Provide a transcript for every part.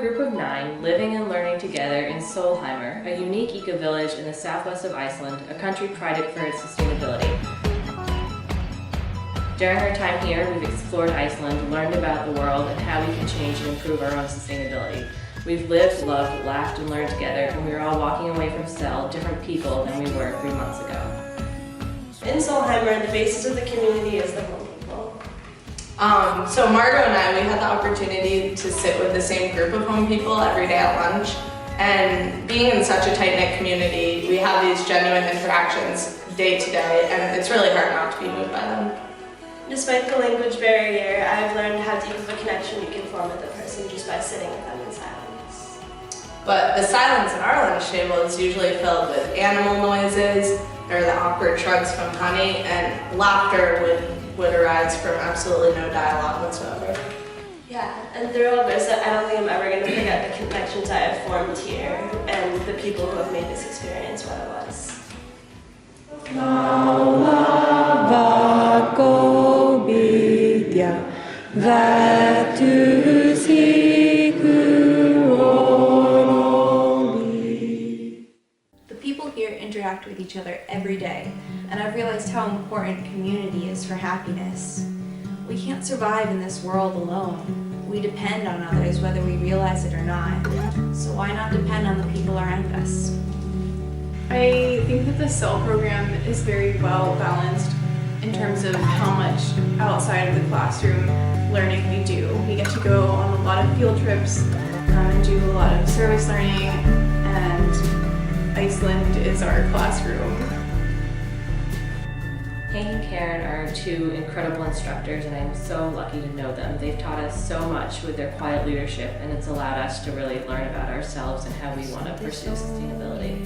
group of 9 living and learning together in Solheimer, a unique eco-village in the southwest of Iceland, a country prided for its sustainability. During our time here, we've explored Iceland, learned about the world, and how we can change and improve our own sustainability. We've lived, loved, laughed, and learned together, and we are all walking away from Cell different people than we were 3 months ago. In Solheimer, the basis of the community is the home people. So Margot and I, we had the opportunity to sit with the same group of home people every day at lunch. And being in such a tight-knit community, we have these genuine interactions day to day, and it's really hard not to be moved by them. Despite the language barrier, I've learned how deep of a connection you can form with a person just by sitting with them in silence. But the silence at our lunch table is usually filled with animal noises, or the awkward shrugs from Honey, and laughter would arise from absolutely no dialogue whatsoever. Yeah, and through all this, I don't think I'm ever going to forget the connections I have formed here and the people who have made this experience what it was. The people here interact with each other every day, and I've realized how important community is for happiness. We can't survive in this world alone. We depend on others whether we realize it or not. So why not depend on the people around us? I think that the CEL program is very well balanced in terms of how much outside of the classroom learning we do. We get to go on a lot of field trips and do a lot of service learning, and Iceland is our classroom. Hank and Karen are 2 incredible instructors, and I'm so lucky to know them. They've taught us so much with their quiet leadership, and it's allowed us to really learn about ourselves and how we want to pursue sustainability.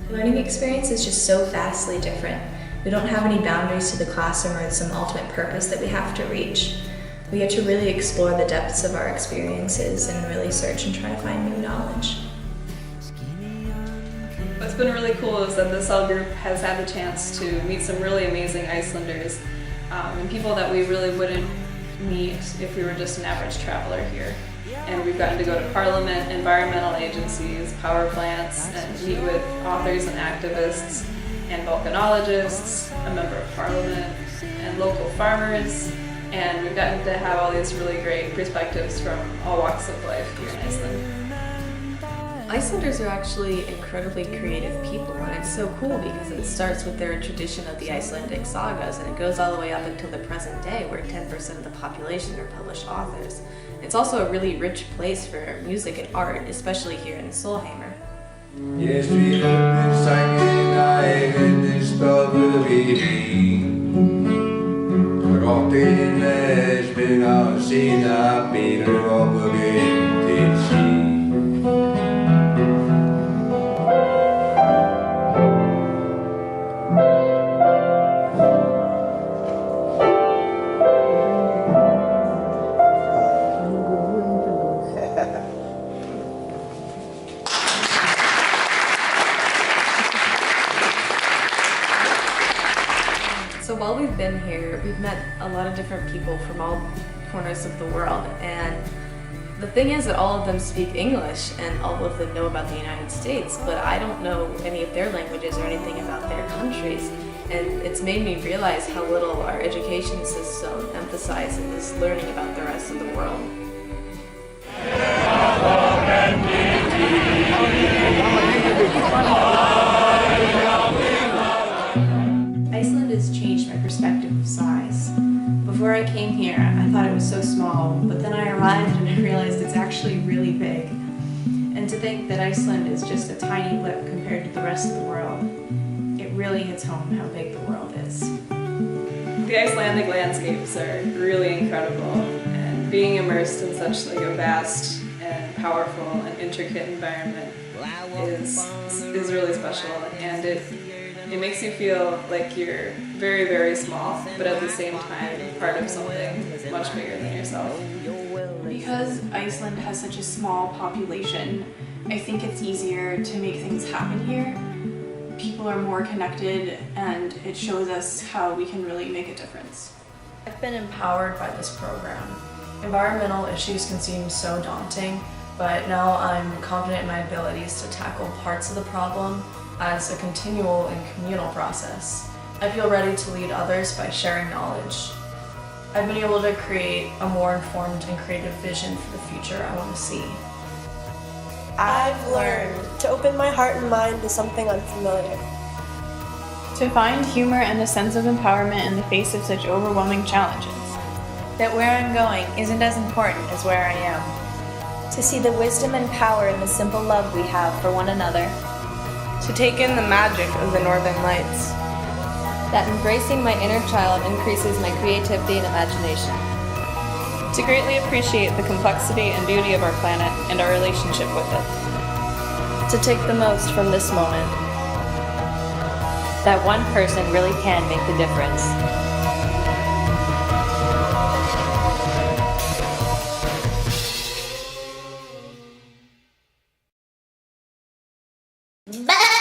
The learning experience is just so vastly different. We don't have any boundaries to the classroom or some ultimate purpose that we have to reach. We get to really explore the depths of our experiences and really search and try to find new knowledge. What's been really cool is that the CEL group has had the chance to meet some really amazing Icelanders and people that we really wouldn't meet if we were just an average traveler here. And we've gotten to go to Parliament, environmental agencies, power plants, and meet with authors and activists and volcanologists, a member of Parliament, and local farmers. And we've gotten to have all these really great perspectives from all walks of life here in Iceland. Icelanders are actually incredibly creative people, and it's so cool because it starts with their tradition of the Icelandic sagas, and it goes all the way up until the present day, where 10% of the population are published authors. It's also a really rich place for music and art, especially here in Solheimer. Yes, we höfum sængina eigin stofu við Rottin spila sína bílur og við til sín. So while we've been here, we've met a lot of different people from all corners of the world, and the thing is that all of them speak English and all of them know about the United States, but I don't know any of their languages or anything about their countries, and it's made me realize how little our education system emphasizes learning about the rest of the world. Iceland has changed my perspective of size. Before I came here, I thought it was so small, but then I arrived and I realized it's actually really big. And to think that Iceland is just a tiny blip compared to the rest of the world, it really hits home how big the world is. The Icelandic landscapes are really incredible, and being immersed in such like a vast and powerful and intricate environment is really special, and it makes you feel like you're very, very small, but at the same time part of something much bigger than yourself. Because Iceland has such a small population, I think it's easier to make things happen here. People are more connected, and it shows us how we can really make a difference. I've been empowered by this program. Environmental issues can seem so daunting, but now I'm confident in my abilities to tackle parts of the problem as a continual and communal process. I feel ready to lead others by sharing knowledge. I've been able to create a more informed and creative vision for the future I want to see. I've learned to open my heart and mind to something unfamiliar. To find humor and a sense of empowerment in the face of such overwhelming challenges. That where I'm going isn't as important as where I am. To see the wisdom and power in the simple love we have for one another. To take in the magic of the Northern Lights. That embracing my inner child increases my creativity and imagination. To greatly appreciate the complexity and beauty of our planet and our relationship with it. To take the most from this moment. That one person really can make the difference. Bye.